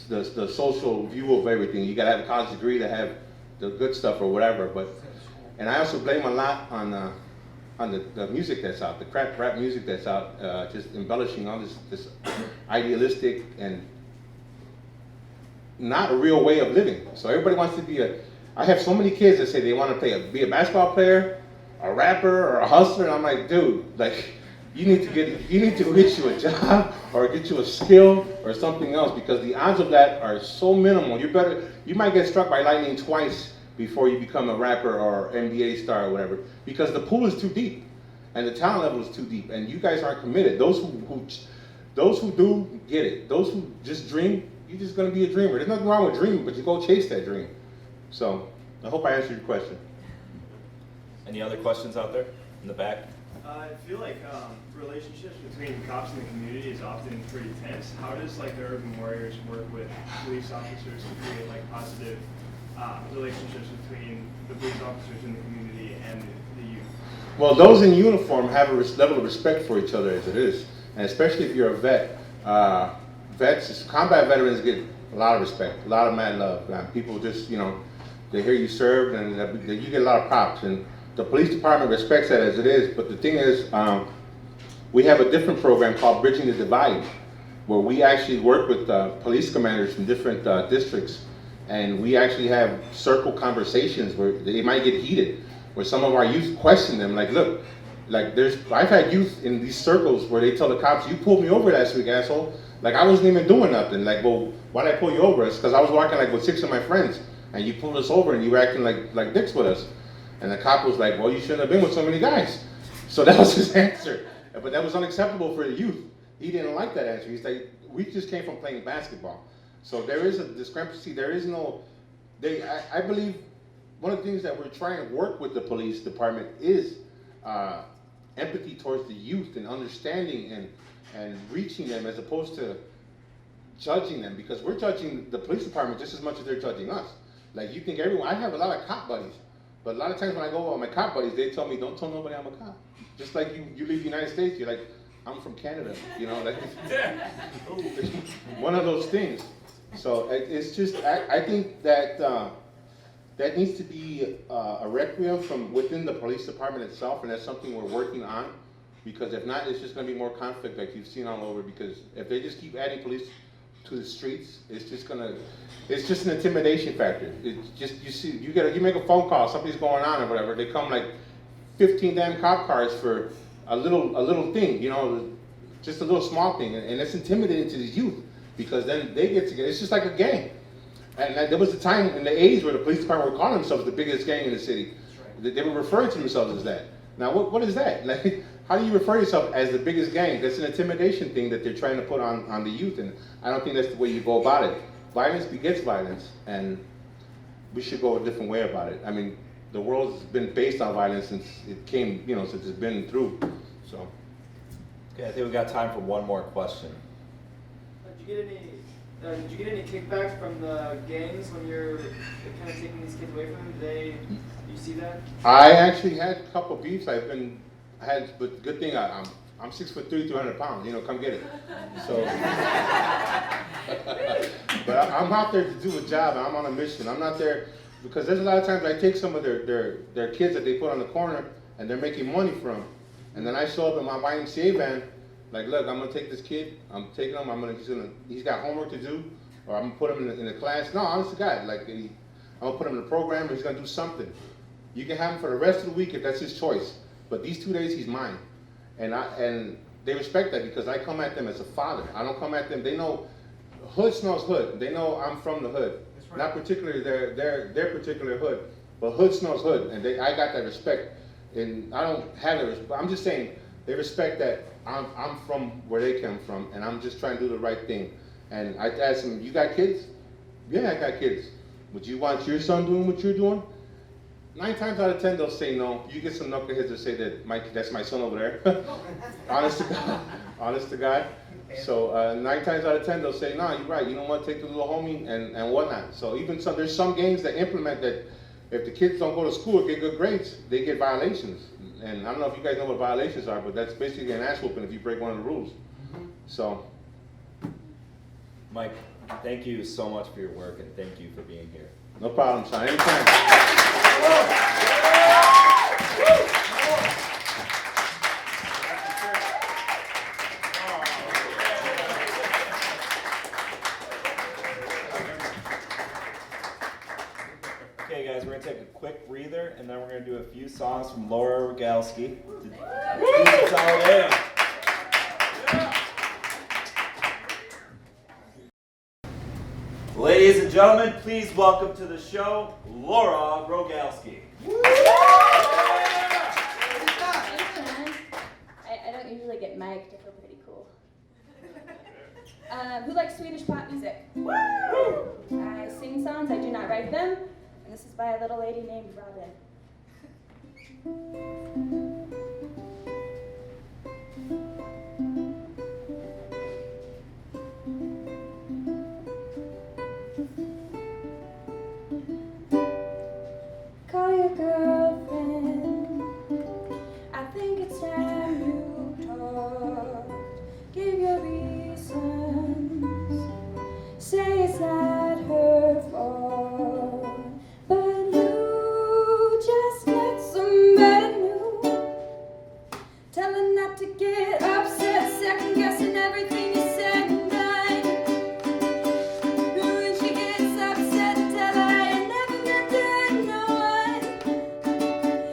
D: the social view of everything. You gotta have a college degree to have the good stuff or whatever. And I also blame a lot on the music that's out, the crap rap music that's out, just embellishing all this idealistic and not a real way of living. So everybody wants to be I have so many kids that say they want to be a basketball player, a rapper, or a hustler, and I'm like, dude, like, you need to get you a job or get you a skill or something else, because the odds of that are so minimal. You might get struck by lightning twice before you become a rapper or NBA star or whatever, because the pool is too deep and the talent level is too deep, and you guys aren't committed. Those who do get it. Those who just dream, you're just gonna be a dreamer. There's nothing wrong with dreaming, but you go chase that dream. So I hope I answered your question.
A: Any other questions out there in the back?
E: I feel like relationships between cops and the community is often pretty tense. How does like the Urban Warriors work with police officers to create like positive relationships between the police officers in the community and the youth?
D: Well, those in uniform have a level of respect for each other as it is, and especially if you're a vet. Combat veterans get a lot of respect, a lot of mad love. People just, you know, they hear you served, and you get a lot of props. And the police department respects that as it is. But the thing is, we have a different program called Bridging the Divide, where we actually work with police commanders from different districts, and we actually have circle conversations where they might get heated, where some of our youth question them, like, look, like I've had youth in these circles where they tell the cops, you pulled me over last week, asshole. Like, I wasn't even doing nothing. Like, well, why'd I pull you over? It's because I was walking like with 6 of my friends, and you pulled us over and you were acting like dicks with us. And the cop was like, well, you shouldn't have been with so many guys. So that was his answer. But that was unacceptable for the youth. He didn't like that answer. He's like, we just came from playing basketball. So there is a discrepancy. There is no, I believe one of the things that we're trying to work with the police department is empathy towards the youth and understanding and reaching them, as opposed to judging them, because we're judging the police department just as much as they're judging us. Like, you think everyone, I have a lot of cop buddies, but a lot of times when I go with my cop buddies, they tell me, don't tell nobody I'm a cop. Just like you leave the United States, you're like, I'm from Canada, you know, like, one of those things. So it's just, I think that that needs to be a requiem from within the police department itself, and that's something we're working on, because if not, it's just going to be more conflict like you've seen all over, because if they just keep adding police to the streets, it's just an intimidation factor. It's just, you make a phone call, something's going on or whatever, they come like 15 damn cop cars for a little thing, you know, just a little small thing, and it's intimidating to the youth, because then they get together. It's just like a gang. And there was a time in the 80s where the police department were calling themselves the biggest gang in the city. They were referring to themselves as that. Now, what is that? Like, how do you refer yourself as the biggest gang? That's an intimidation thing that they're trying to put on the youth, and I don't think that's the way you go about it. Violence begets violence, and we should go a different way about it. I mean, the world's been based on violence since it came, you know, since it's been through. So.
A: Okay, I think we got time for one more question.
E: Did you get any
F: did you get any kickback from the gangs when you're kind of taking these kids away from them? Do you see that?
D: I actually had a couple beefs. But good thing I'm 6'3", 200 pounds. You know, come get it. So, but I'm out there to do a job. And I'm on a mission. I'm not there because there's a lot of times I take some of their kids that they put on the corner and they're making money from, and then I show up in my YMCA van. Like, look, I'm gonna take this kid. I'm taking him. He's got homework to do, or I'm gonna put him in the class. No, honest to God, like, I'm gonna put him in the program. He's gonna do something. You can have him for the rest of the week if that's his choice. But these 2 days, he's mine, and they respect that because I come at them as a father. I don't come at them. They know hood smells hood. They know I'm from the hood. Right. Not particularly their particular hood, but hood smells hood, and I got that respect. And I don't have that respect. I'm just saying they respect that. I'm from where they come from, and I'm just trying to do the right thing. And I asked them, you got kids? Yeah, I got kids. Would you want your son doing what you're doing? 9 times out of 10, they'll say no. You get some knuckleheads that say that that's my son over there. Honest to God. Honest to God. So 9 times out of 10, they'll say, no, you're right. You don't want to take the little homie and whatnot. So even there's some gangs that implement that if the kids don't go to school or get good grades, they get violations. And I don't know if you guys know what violations are, but that's basically an ass whooping if you break one of the rules. So.
A: Mike, thank you so much for your work, and thank you for being here.
D: No problem, Sean. Anytime.
A: Okay, guys, we're going to take a quick breather, and then we're going to do a few songs from Laura Rogalsky. Ladies and gentlemen, please welcome to the show, Laura Rogalsky.
G: I don't usually get mic'd. I feel pretty cool. Who likes Swedish pop music? I sing songs, I do not write them. And this is by a little lady named Robin. Call your girlfriend. I think it's time you talk. Give your reasons. Say it's not her fault. But you just met somebody new. Tell her not to get upset, second guessing everything you said and done. When she gets upset, tell her I ain't never been to no one.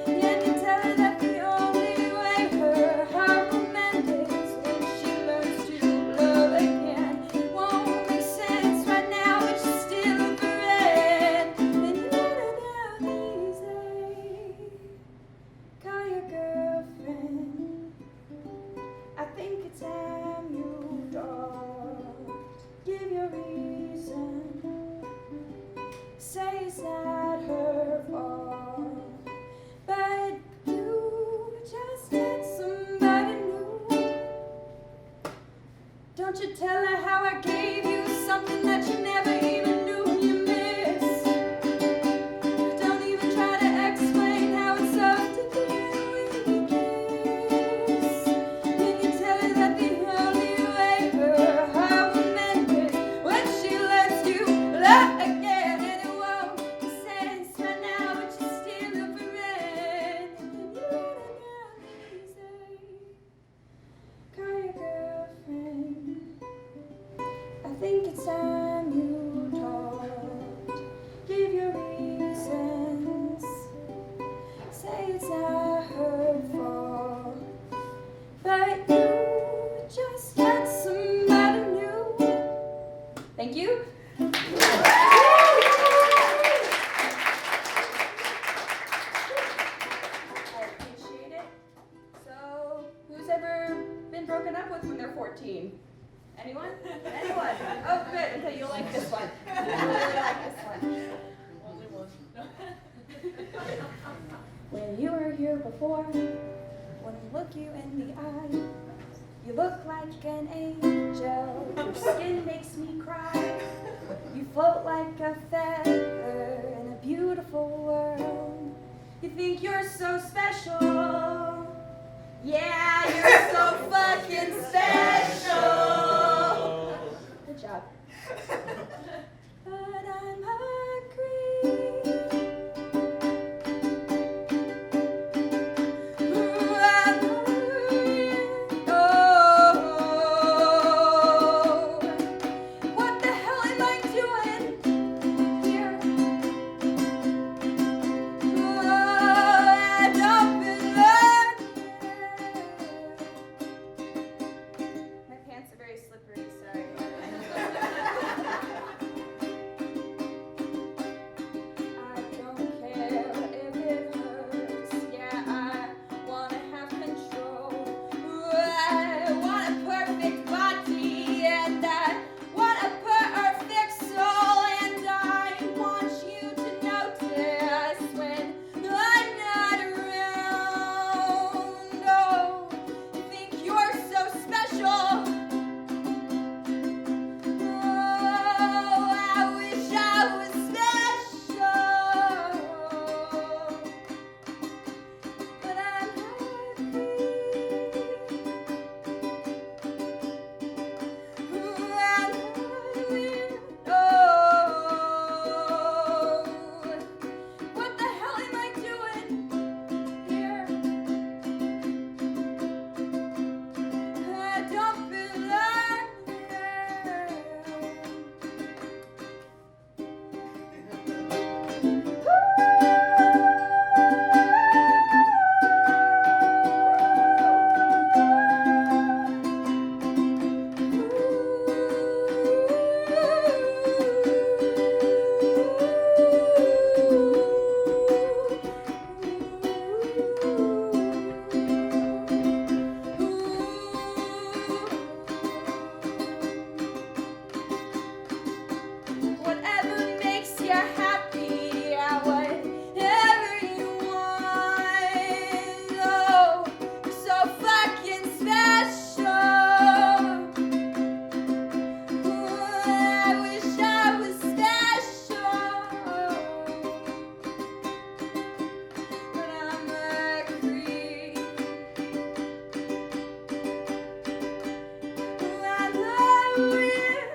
G: Yeah, you tell her that the only way her heart will mend is when she learns to love again. Won't make sense right now, but she's still a friend. And you let her down easy. Call your girlfriend. I think it's time you talk. Give your reason. Say it's not her fault. But you just met somebody new. Don't you tell her how I gave you something that you never even knew you missed. Don't even try to explain how it's up to do when you kiss. Then you tell her that the only way her heart will mend is when she lets you love again. And it won't make sense right now, but you're still a friend. And you let her down easy. Call your girlfriend. I think it's time you talked. Give your reasons. Say it's not her fault. But you just got somebody new. Thank you. I appreciate it. So, who's ever been broken up with when they're 14? Anyone? Anyone? Oh, good. Okay, you'll like this one. You'll really like this one. Only one. When you were here before, when I look you in the eye, You look like an angel, your skin makes me cry. You float like a feather in a beautiful world. You think you're so special. Yeah, you're so fucking special. Good job. But I'm a creep. What the hell am I doing here? I don't belong here. My pants are very slippery, sorry. I don't care if it hurts. Yeah, I wanna have control. I want a perfect body and I want a perfect soul, and I want you to notice when I'm not around. Oh, you think you're so special. Oh, I wish I was special, but I'm happy. What the hell am I doing here? I don't belong Whatever makes you happy, yeah, whatever you want. Oh, you're so fucking special. I wish I was special, but I'm a creep.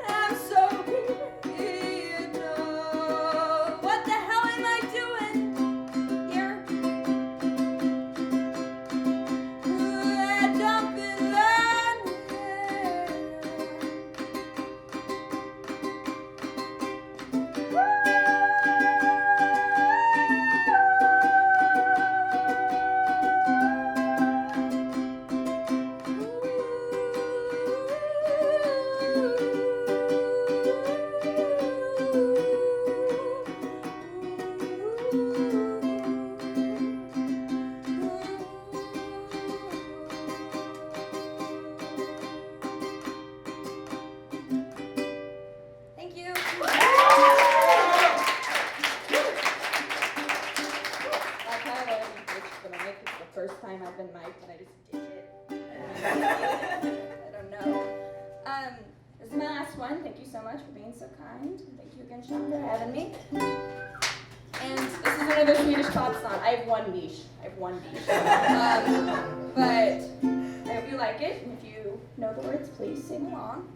G: I'm so weird. What the hell am I doing here? I don't belong here. Thank you. That's how I was gonna make it the first time I've been mic'd and I just did it. I don't know. This is my last one. Thank you so much for being so kind. Thank you again, Sean, for having me. And this is another Swedish pop song. I have one niche. But I hope you like it. And if you know the words, please sing along.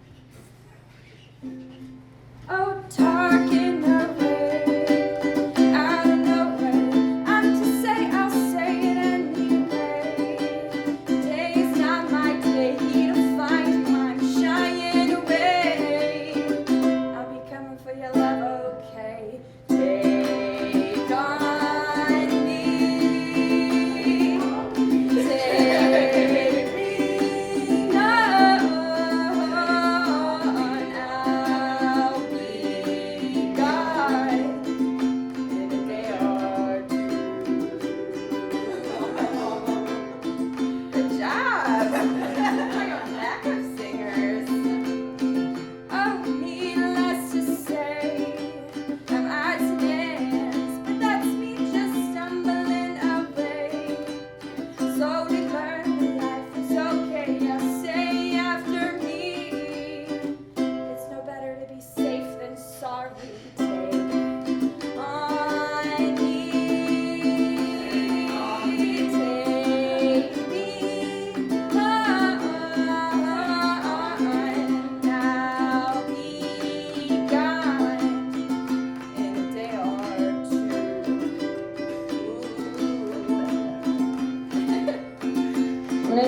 G: Oh, talking away out of nowhere. I'm to say, I'll say it anyway. Today's not my day to find you. I'm shying away. I'll be coming for your love, okay? Take on me. Take me on. I'll be gone.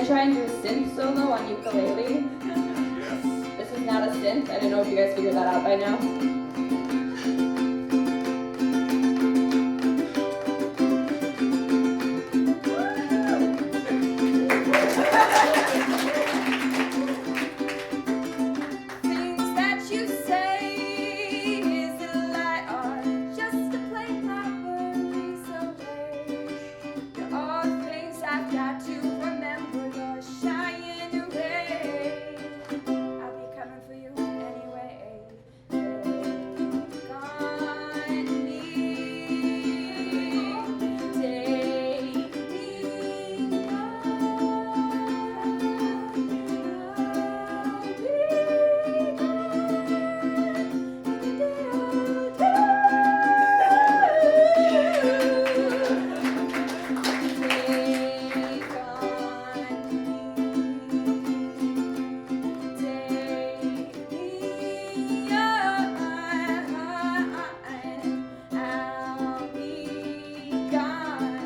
G: I try and do a synth solo on ukulele?
B: Yes.
G: This is not a synth. I don't know if you guys figured that out by now. Things that you say, is it a lie or just to play my worries away? There are things I've got to remember, you're shying away. I'll be coming for you anyway. Take on me, take me I'll be gone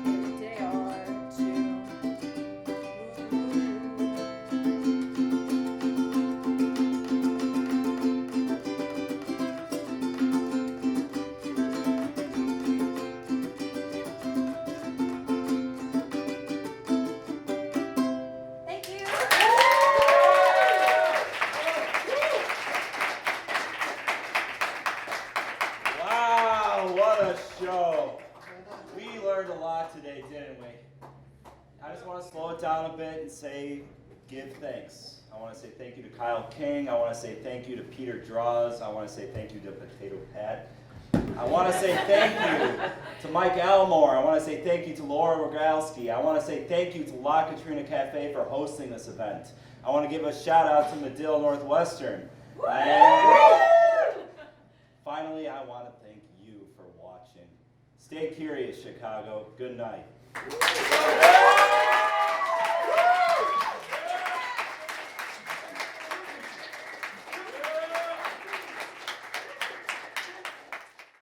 G: in a day or two. Thank you.
A: Wow, what a show. We learned a lot today, didn't we? I just want to slow it down a bit and say, give thanks. I want to say thank you to Kyle King. I want to say thank you to Peter Draws. I want to say thank you to Potato Pat. I want to say thank you to Mike Almore. I want to say thank you to Laura Rogalsky. I want to say thank you to La Katrina Cafe for hosting this event. I want to give a shout out to Medill Northwestern. And finally, I want to thank you for watching. Stay curious, Chicago. Good night.